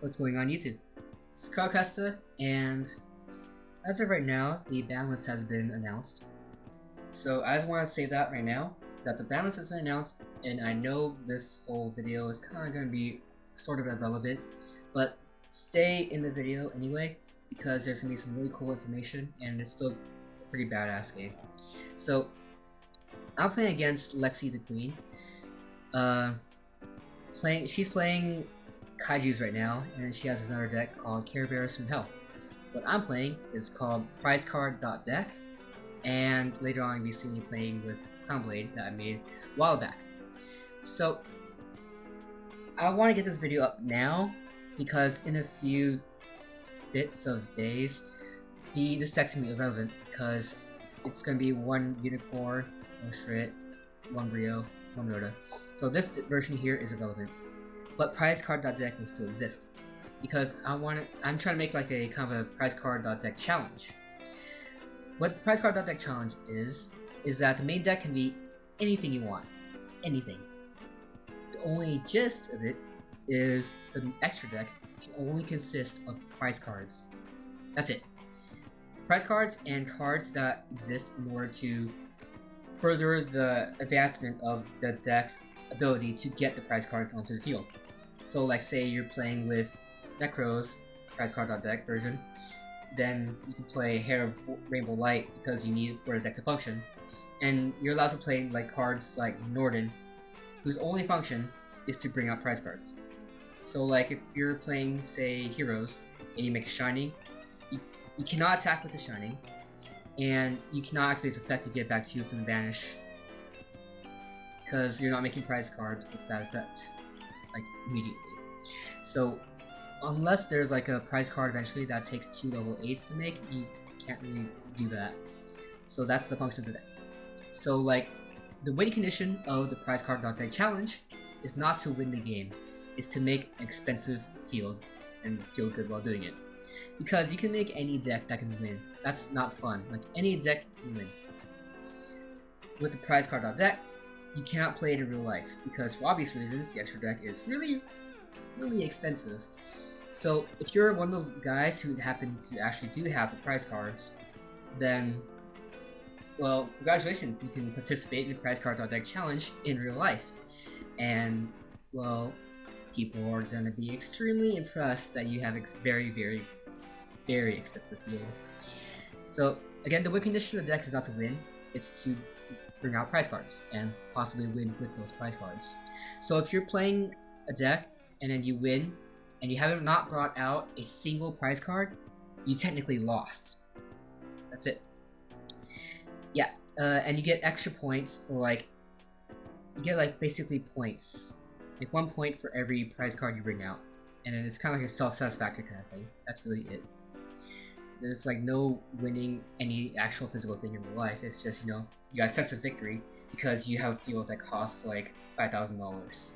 What's going on YouTube? It's Carebears, and as of right now, the ban list has been announced. So I just want to say that right now, that the ban list has been announced, and I know this whole video is kind of going to be sort of irrelevant, but stay in the video anyway, because there's going to be some really cool information, and it's still a pretty badass game. So, I'm playing against Lexi the Queen. She's playing Kaijus right now, and she has another deck called Carebears from Hell. What I'm playing is called prizecard.deck, and later on you'll be seeing me playing with Clownblade that I made a while back. So I want to get this video up now because in a few bits of days this deck's going to be irrelevant because it's going to be one Unicorn, one Shrit, one Brio, one Noda. So this version here is irrelevant. But prizecard.deck will still exist because I'm trying to make like a kind of a prizecard.deck challenge. What prizecard.deck challenge is that the main deck can be anything you want, anything. The only gist of it is the extra deck can only consist of prize cards. That's it. Prize cards and cards that exist in order to further the advancement of the deck's ability to get the prize cards onto the field. So like say you're playing with Necro's prizecard.deck version, then you can play Hair of Rainbow Light because you need it for the deck to function. And you're allowed to play like cards like Norden, whose only function is to bring out prize cards. So like if you're playing say Heroes and you make a Shining, you cannot attack with the Shining, and you cannot activate its effect to get back to you from the banish because you're not making prize cards with that effect like immediately. So unless there's like a prize card eventually that takes 2 level 8s to make, you can't really do that. So that's the function of the deck. So like the winning condition of the prizecard.deck challenge is not to win the game, it's to make an expensive field and feel good while doing it. Because you can make any deck that can win. That's not fun. Like any deck can win. With the prizecard.deck, you cannot play it in real life because for obvious reasons the extra deck is really expensive. So if you're one of those guys who happen to actually do have the prize cards, then well, congratulations, you can participate in the prizecard.deck challenge in real life. And well, people are going to be extremely impressed that you have very expensive field. So again, the win condition of the deck is not to win, it's to bring out prize cards and possibly win with those prize cards. So if you're playing a deck and then you win and you haven't not brought out a single prize card, you technically lost. That's it. Yeah, and you get extra points for like, you get like basically points, like 1 point for every prize card you bring out, and then it's kind of like a self-satisfactory kind of thing. That's really it. There's like no winning any actual physical thing in real life. It's just, you know, you got a sense of victory because you have a field that costs like $5,000.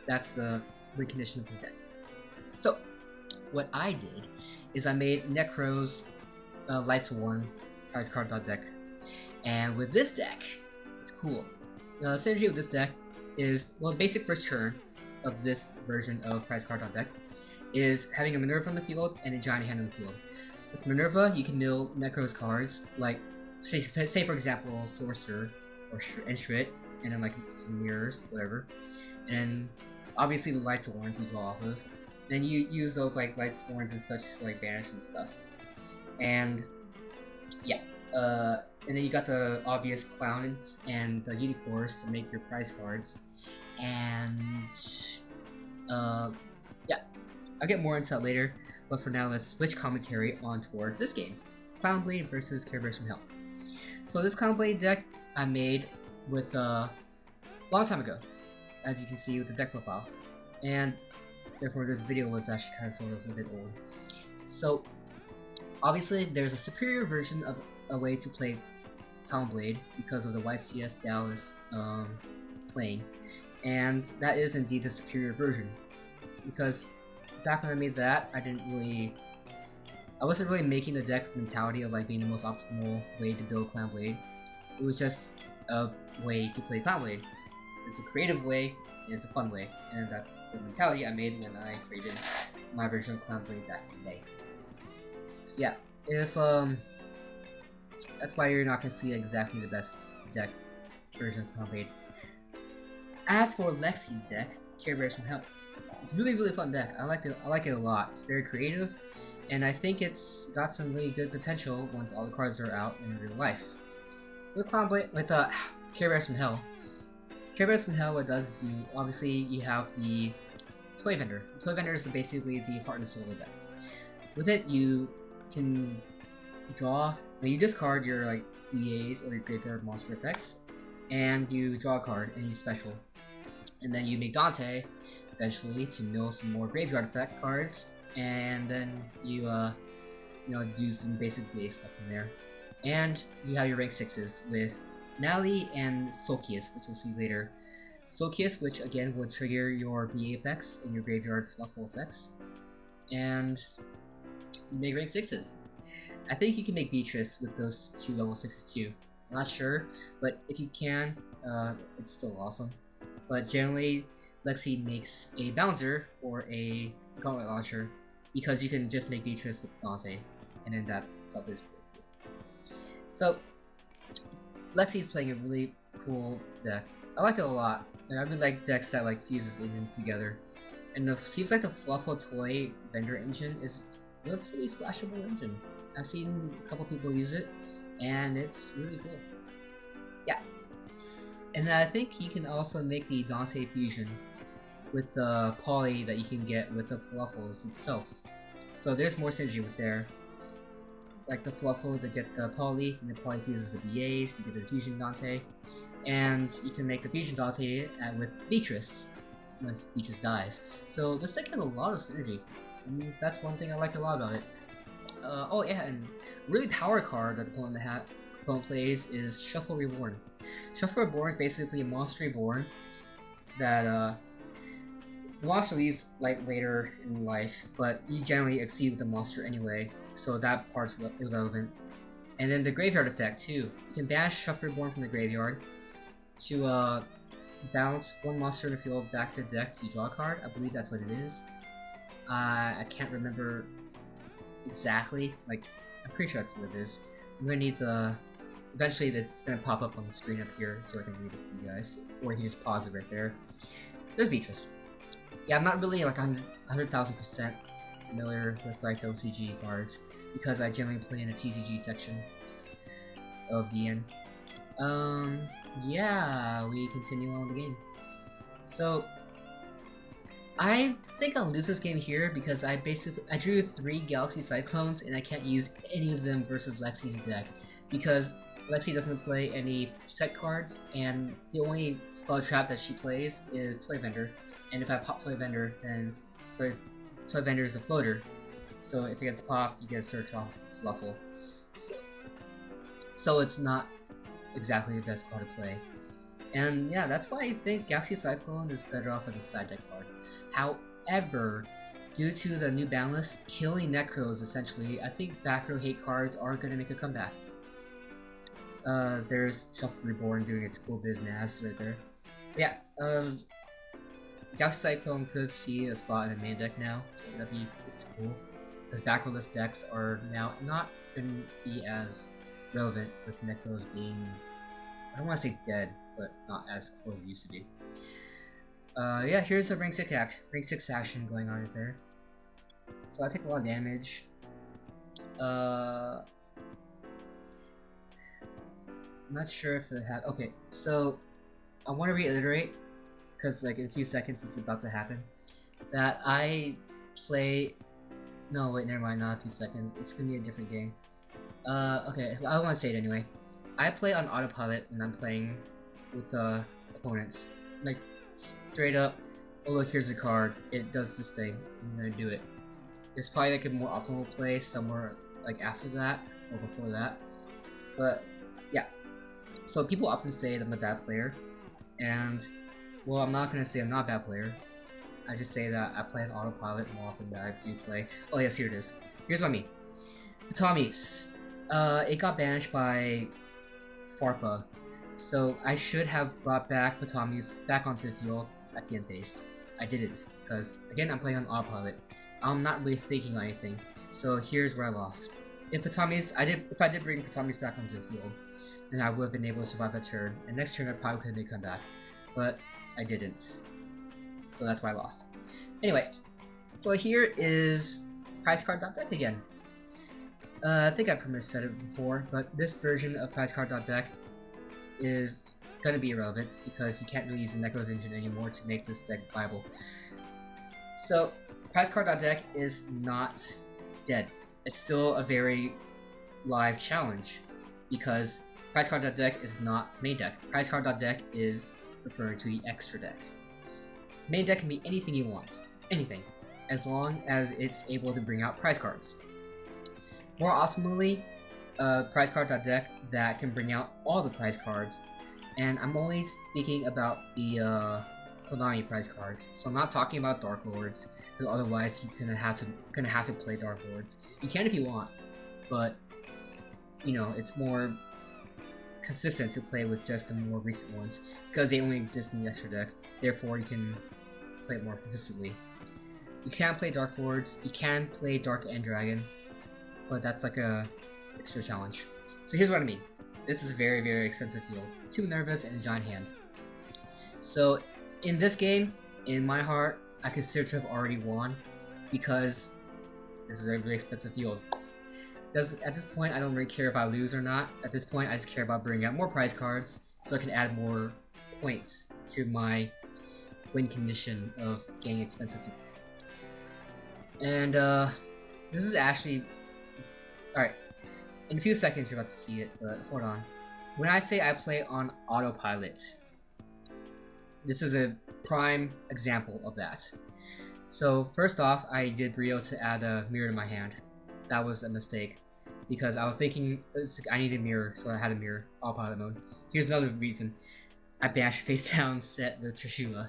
That's the win condition of this deck. So what I did is I made Necro's Lightsworn prizecard.deck, and with this deck, it's cool. The synergy with this deck is, well, the basic first turn of this version of prizecard.deck is having a Minerva on the field and a Giant Hand on the field. With Minerva, you can mill Necro's cards, like, say for example, Sorcerer or Shrit, and then like some mirrors, whatever. And then obviously the Lightsworns you draw off of. Then you use those like Lightsworns and such to like banish and stuff. And yeah, and then you got the obvious Clowns and the Unicorns to make your prize cards. And yeah, I'll get more into that later, but for now let's switch commentary on towards this game, Clownblade versus Carebears from Hell. So this Clownblade deck I made with a long time ago, as you can see with the deck profile, and therefore this video was actually kind of sort of a bit old. So obviously there's a superior version of a way to play Clownblade because of the YCS Dallas playing, and that is indeed the superior version. Because back when I made that, I wasn't really making the deck with the mentality of like being the most optimal way to build Clownblade. It was just a way to play Clownblade. It's a creative way, and it's a fun way, and that's the mentality I made when I created my version of Clownblade back in the day. So yeah, if that's why you're not gonna see exactly the best deck version of Clownblade. As for Lexi's deck, Carebears from Hell, it's a really fun deck. I like it a lot. It's very creative, and I think it's got some really good potential once all the cards are out in real life. With Clownblade, with Carebears from Hell. Carebears from Hell, what it does is you have the Toy Vendor. The Toy Vendor is basically the heart and soul of the deck. With it, you can draw. When you discard your like EAs or your graveyard monster effects, and you draw a card and you special, and then you make Dante eventually to mill some more graveyard effect cards, and then you do some basic base stuff in there, and you have your rank 6s with Nally and Sulkius, which we'll see later. Sulkius, which again will trigger your BA effects and your graveyard fluffle effects, and you make rank 6s. I think you can make Beatrice with those 2 level 6s too. I'm not sure, but if you can, it's still awesome. But generally, Lexi makes a Bouncer or a Gauntlet Launcher because you can just make Beatrice with Dante, and then that stuff is really cool. So, Lexi's playing a really cool deck. I like it a lot, and I really like decks that like fuses engines together. And it seems like the Fluffle Toy Vendor engine is a relatively splashable engine. I've seen a couple people use it, and it's really cool. Yeah. And I think you can also make the Dante fusion with the poly that you can get with the Fluffles itself. So there's more synergy with there. Like the Fluffle to get the poly, and the poly fuses the BAs to get the fusion Dante. And you can make the fusion Dante with Beatrice once Beatrice dies. So this deck has a lot of synergy, and that's one thing I like a lot about it. Oh yeah, and really power card that the opponent plays is Shuffle Reborn. Shuffle Reborn is basically a monster reborn that the monster leaves like later in life, but you generally exceed the monster anyway, so that part's irrelevant. And then the graveyard effect too. You can banish Shuffle Reborn from the graveyard to bounce 1 monster in the field back to the deck to draw a card. I believe that's what it is. I can't remember exactly, like, I'm pretty sure that's what it is. I'm gonna need eventually it's gonna pop up on the screen up here so I can read it for you guys, or you can just pause it right there. There's Beatrice. Yeah, I'm not really like 100,000% familiar with like the OCG cards, because I generally play in the TCG section of DN. Yeah, we continue on with the game. So, I think I'll lose this game here because I drew 3 Galaxy Cyclones and I can't use any of them versus Lexi's deck because Lexi doesn't play any set cards, and the only spell trap that she plays is Toy Vendor, and if I pop Toy Vendor, then Toy Vendor is a floater, so if it gets popped, you get a search off Fluffle. So it's not exactly the best card to play. And yeah, that's why I think Galaxy Cyclone is better off as a side deck card. However, due to the new ban list killing Necros essentially, I think back row hate cards are going to make a comeback. There's Shuffle Reborn doing its cool business right there. But yeah, Galaxy Cyclone could see a spot in the main deck now, so that'd be cool. Because back row list decks are now not going to be as relevant with Necros being, I don't want to say dead, but not as close as it used to be. Yeah, here's a rank 6 action going on right there. So I take a lot of damage. I'm not sure if it okay, so I want to reiterate, because like in a few seconds it's about to happen, that I play... No, wait, never mind, not a few seconds. It's gonna be a different game. Okay, I want to say it anyway. I play on autopilot when I'm playing with opponents. Like, straight up, oh look, here's a card. It does this thing. I'm gonna do it. There's probably like a more optimal play somewhere like after that or before that. But yeah. So people often say that I'm a bad player, and well, I'm not gonna say I'm not a bad player. I just say that I play on autopilot more often than I do play. Oh yes, here it is. Here's what I mean. Ptolemy's. It got banished by Farfa. So I should have brought back Potamius back onto the field at the end phase. I didn't, because again I'm playing on autopilot. I'm not really thinking on anything. So here's where I lost. If I did bring Potamius back onto the field, then I would have been able to survive that turn. And next turn I probably could have made a comeback, but I didn't. So that's why I lost. Anyway, so here is prize card.deck again. I think I pretty much said it before, but this version of prize card.deck is gonna be irrelevant because you can't really use the Necro's engine anymore to make this deck viable. So prize card.deck is not dead. It's still a very live challenge because prize card.deck is not main deck. Prize card.deck is referring to the extra deck. The main deck can be anything you want, anything, as long as it's able to bring out prize cards. More optimally, prize card.deck that can bring out all the prize cards, and I'm only speaking about the Konami prize cards. So I'm not talking about Dark Lords, because otherwise you're gonna have to play Dark Lords. You can if you want, but you know it's more consistent to play with just the more recent ones because they only exist in the extra deck. Therefore, you can play it more consistently. You can play Dark Lords. You can play Dark End Dragon, but that's like a extra challenge. So here's what I mean. This is a very, very expensive field. 2 Minervas and a giant hand. So in this game, in my heart, I consider to have already won because this is a very expensive field. At this point, I don't really care if I lose or not. At this point, I just care about bringing out more prize cards so I can add more points to my win condition of getting expensive field. And this is actually... Alright, in a few seconds you're about to see it, but hold on. When I say I play on autopilot, this is a prime example of that. So first off, I did Brio to add a mirror to my hand. That was a mistake, because I was thinking I need a mirror, so I had a mirror, autopilot mode. Here's another reason. I banished face down set the Trishula.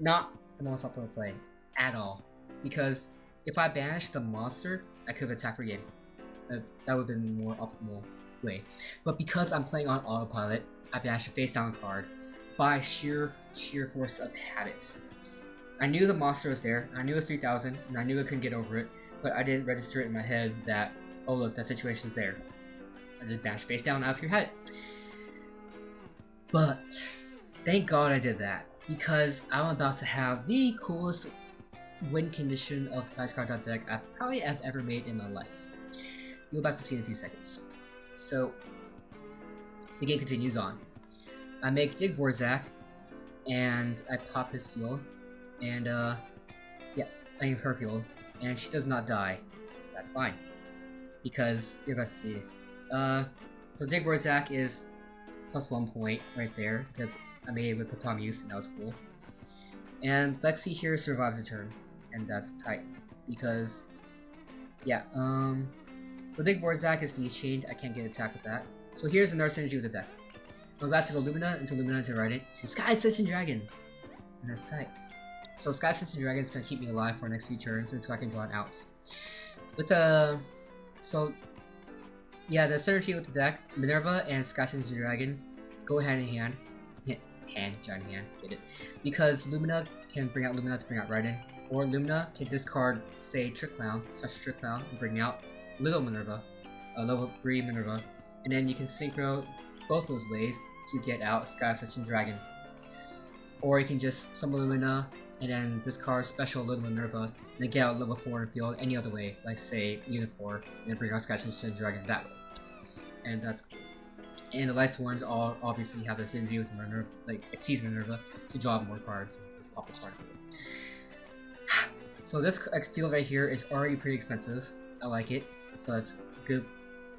Not the most optimal play, at all. Because if I banished the monster, I could have attacked for game. That would have been the more optimal way. But because I'm playing on autopilot, I banished a face down card by sheer force of habit. I knew the monster was there, I knew it was 3000, and I knew I couldn't get over it, but I didn't register it in my head that, oh look, that situation's there. I just banished face down out of your head. But, thank God I did that, because I'm about to have the coolest win condition of prize card.deck I probably have ever made in my life. You're about to see in a few seconds. So, the game continues on. I make Dig Vorzak, and I pop his field, and yeah, I have her field, and she does not die. That's fine, because you're about to see it. So Dig Vorzak is +1 point right there, because I made it with Potamius, and that was cool. And Lexi here survives the turn, and that's tight, because, yeah, so Dig Vorzak is Feast Chained, I can't get attacked with that. So here's another synergy with the deck. I'm about to go Lumina to write it to Sky Ascension Dragon, and that's tight. So Sky Ascension Dragon is gonna keep me alive for the next few turns until I can draw it out. With so yeah, the synergy with the deck, Minerva and Sky Ascension Dragon go hand in hand. Giant hand, get it? Because Lumina can bring out Lumina to bring out Raiden, or Lumina can discard, say, Trick Clown, such Trick Clown, and bring out Little Minerva, level 3 Minerva, and then you can synchro both those ways to get out Sky Ascension Dragon. Or you can just summon Lumina and then discard special Little Minerva and then get out level 4 in field any other way, like say Unicorn, and then bring out Sky Ascension Dragon that way. And that's cool. And the Light Sworns all obviously have the same view with Minerva, like Exceeds Minerva, to draw more cards and to pop a card. So this field right here is already pretty expensive. I like it, so that's good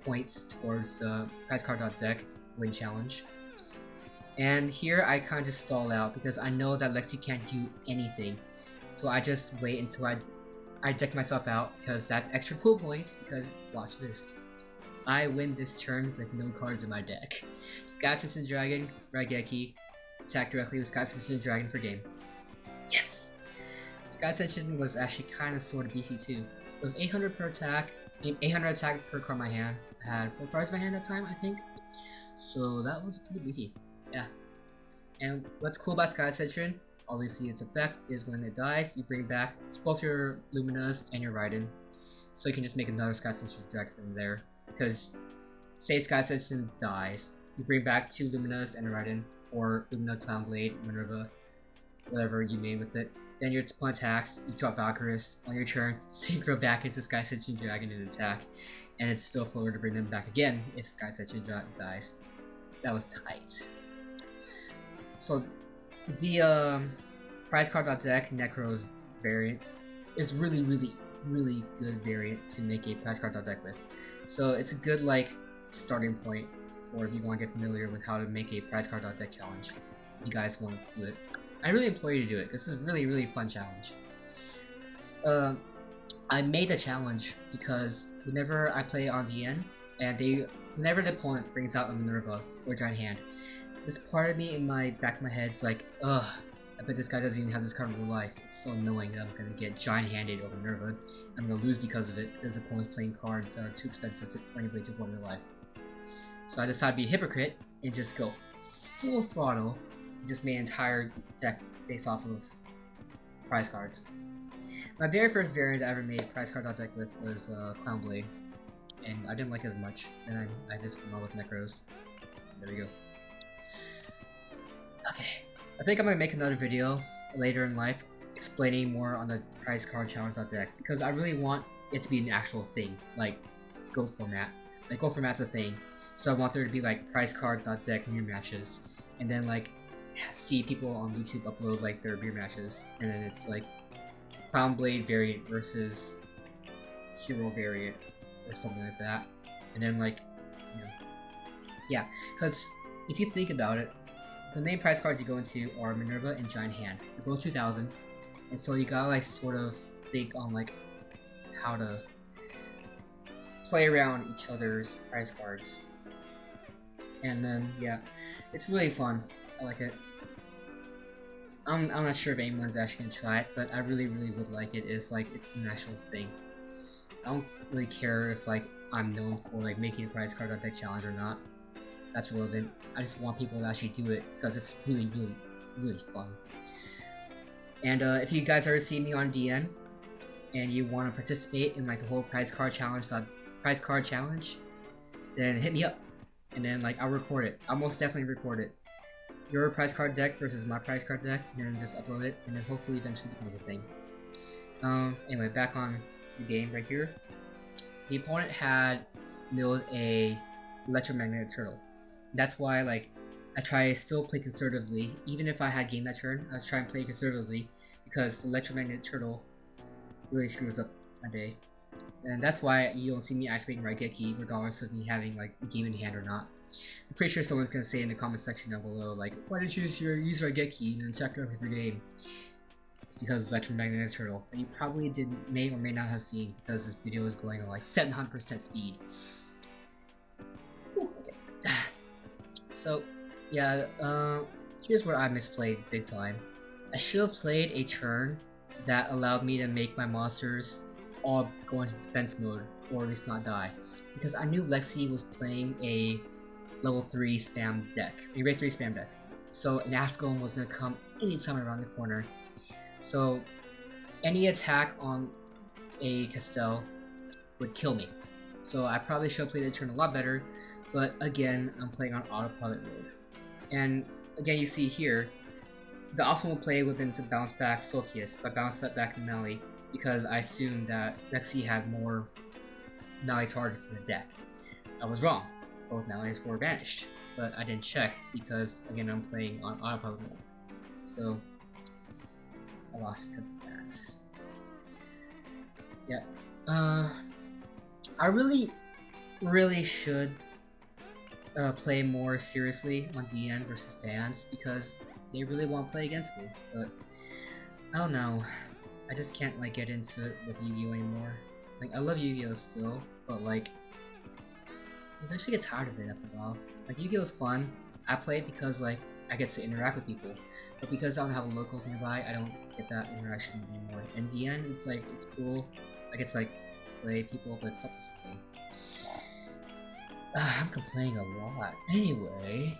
points towards the prize card.deck win challenge. And here I kind of just stall out because I know that Lexi can't do anything, so I just wait until I deck myself out because that's extra cool points. Because watch this, I win this turn with no cards in my deck. Sky Ascension Dragon, Raigeki, attack directly with Sky Ascension Dragon for game. Yes! Sky Ascension was actually kind of sort of beefy too. It was 800 per attack, 800 attack per card in my hand. I had 4 cards in my hand that time, I think. So that was pretty beefy. Yeah. And what's cool about Sky Ascension, obviously its effect is when it dies, you bring back both your Luminas and your Raiden. So you can just make another Sky Ascension dragon from there. Because say Sky Ascension dies, you bring back 2 Luminas and a Raiden, or Lumina, Clownblade, Minerva, whatever you made with it. Then your opponent attacks, you drop Valkyrus on your turn, synchro back into Sky Ascension Dragon and attack, and it's still forward to bring them back again if Sky Ascension dies. That was tight. So the prize card.deck Necros variant is really good variant to make a prize card.deck with. So it's a good like starting point for if you want to get familiar with how to make a prize card.deck challenge. If you guys want to do it, I really implore you to do it. This is really fun challenge. I made the challenge because whenever I play on DN and whenever the opponent brings out a Minerva or Giant Hand, this part of me in my back of my head is like, ugh, I bet this guy doesn't even have this card in real life. It's so annoying that I'm gonna get Giant Handed over Minerva. I'm gonna lose because of it, because the opponent's playing cards that are too expensive for anybody to form in real life. So I decided to be a hypocrite and just go full throttle and just made an entire deck based off of prize cards. My very first variant I ever made prize card.deck with was Clownblade, and I didn't like it as much, and I just went on with Necros. There we go. Okay, I think I'm going to make another video later in life explaining more on the prize card challenge.deck, because I really want it to be an actual thing, like Go format. Like Go format's a thing, so I want there to be like prize card.deck mirror matches, and then like see people on YouTube upload like their mirror matches, and then it's like Clownblade variant versus Hero variant or something like that, and then like, you know, yeah, because if you think about it, the main prize cards you go into are Minerva and Giant Hand. They're both 2000, and so you gotta like sort of think on like how to play around each other's prize cards. And then yeah, it's really fun. I like it. I'm not sure if anyone's actually gonna try it, but I really would like it if like it's an actual thing. I don't really care if like I'm known for like making a prize card.deck challenge or not. That's relevant. I just want people to actually do it because it's really fun. And if you guys ever see me on DN and you want to participate in like the whole prize card challenge, then hit me up, and then like I'll record it. I'll most definitely record it. Your prize card deck versus my prize card deck, and then just upload it, and then hopefully eventually becomes a thing. Anyway, back on the game right here. The opponent had milled a electromagnetic turtle. That's why like I try to still play conservatively. Even if I had game that turn, I was trying to play conservatively because the electromagnetic turtle really screws up my day. And that's why you don't see me activating Raigeki regardless of me having like game in hand or not. I'm pretty sure someone's gonna say in the comment section down below like, why did you use Raigeki and then check directly for game? It's because of electromagnetic turtle. And you probably may or may not have seen because this video is going at like 700% speed. Ooh, okay. So yeah, here's where I misplayed big time. I should have played a turn that allowed me to make my monsters all go into defense mode, or at least not die. Because I knew Lexi was playing a level 3 spam deck, a rate 3 spam deck. So an Ascalon was going to come anytime around the corner. So any attack on a Castell would kill me. So I probably should have played the turn a lot better, but again, I'm playing on autopilot mode. And again, you see here, the optimal play would have been to bounce back Sulcius, but bounce that back Melee, because I assumed that Lexi had more Melee targets in the deck. I was wrong. Both Melees were banished, but I didn't check because, again, I'm playing on autopilot mode. So, I lost because of that. Yeah. I really should play more seriously on DN versus fans because they really want to play against me, but I don't know. I just can't like get into it with Yu-Gi-Oh anymore. Like I love Yu-Gi-Oh still, but like you eventually get tired of it after a while. Like Yu-Gi-Oh's fun. I play it because like I get to interact with people, but because I don't have locals nearby, I don't get that interaction anymore. And DN, it's like it's cool. I get to like play people, but it's not the same. I'm complaining a lot. Anyway,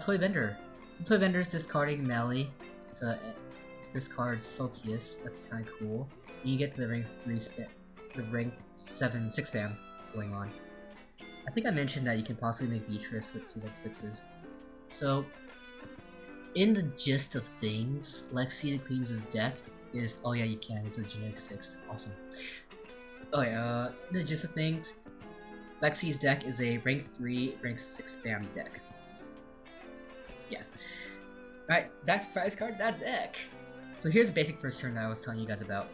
Toy Vendor. So Toy Vendor's discarding Melly to discard Sulkius. That's kind of cool. You get the rank 3 spam, the rank 7 6 spam going on. I think I mentioned that you can possibly make Beatrice with 2 level 6s. So, in the gist of things, Lexi the Queen's deck is, oh yeah, you can, it's a generic 6, awesome. Oh yeah, in the gist of things, Lexi's deck is a rank 3, rank 6 spam deck. Yeah. Alright, that's prize card, that deck. So here's the basic first turn that I was telling you guys about.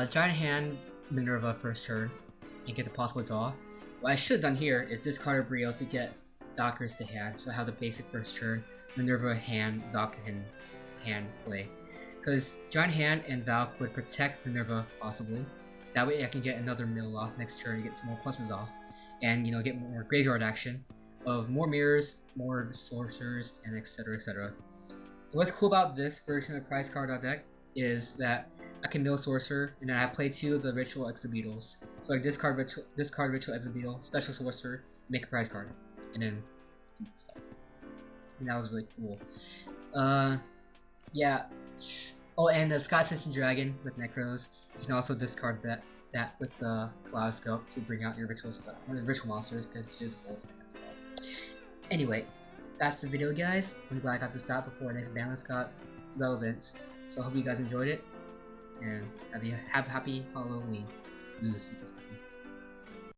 Giant Hand Minerva first turn, and get the possible draw. What I should have done here is discard a Brio to get Valkyries to hand, so I have the basic first turn, Minerva hand, Valkyrie hand play. Because Giant Hand and Valk would protect Minerva, possibly. That way I can get another mill off next turn to get some more pluses off, and you know, get more graveyard action of more mirrors, more sorcerers, and etc, etc. What's cool about this version of prize card deck is that I can mill sorcerer, and then I play 2 of the ritual exhibitos. So I discard ritual exhibito, special sorcerer, make a prize card, and then do stuff. And that was really cool. Yeah. Oh, and the Sky Assassin Dragon with Necros. You can also discard that with the Cloud Scope to bring out your ritual monsters, because you just hold it. Anyway, that's the video, guys. I'm glad I got this out before next ban list got relevant. So I hope you guys enjoyed it, and have a happy Halloween.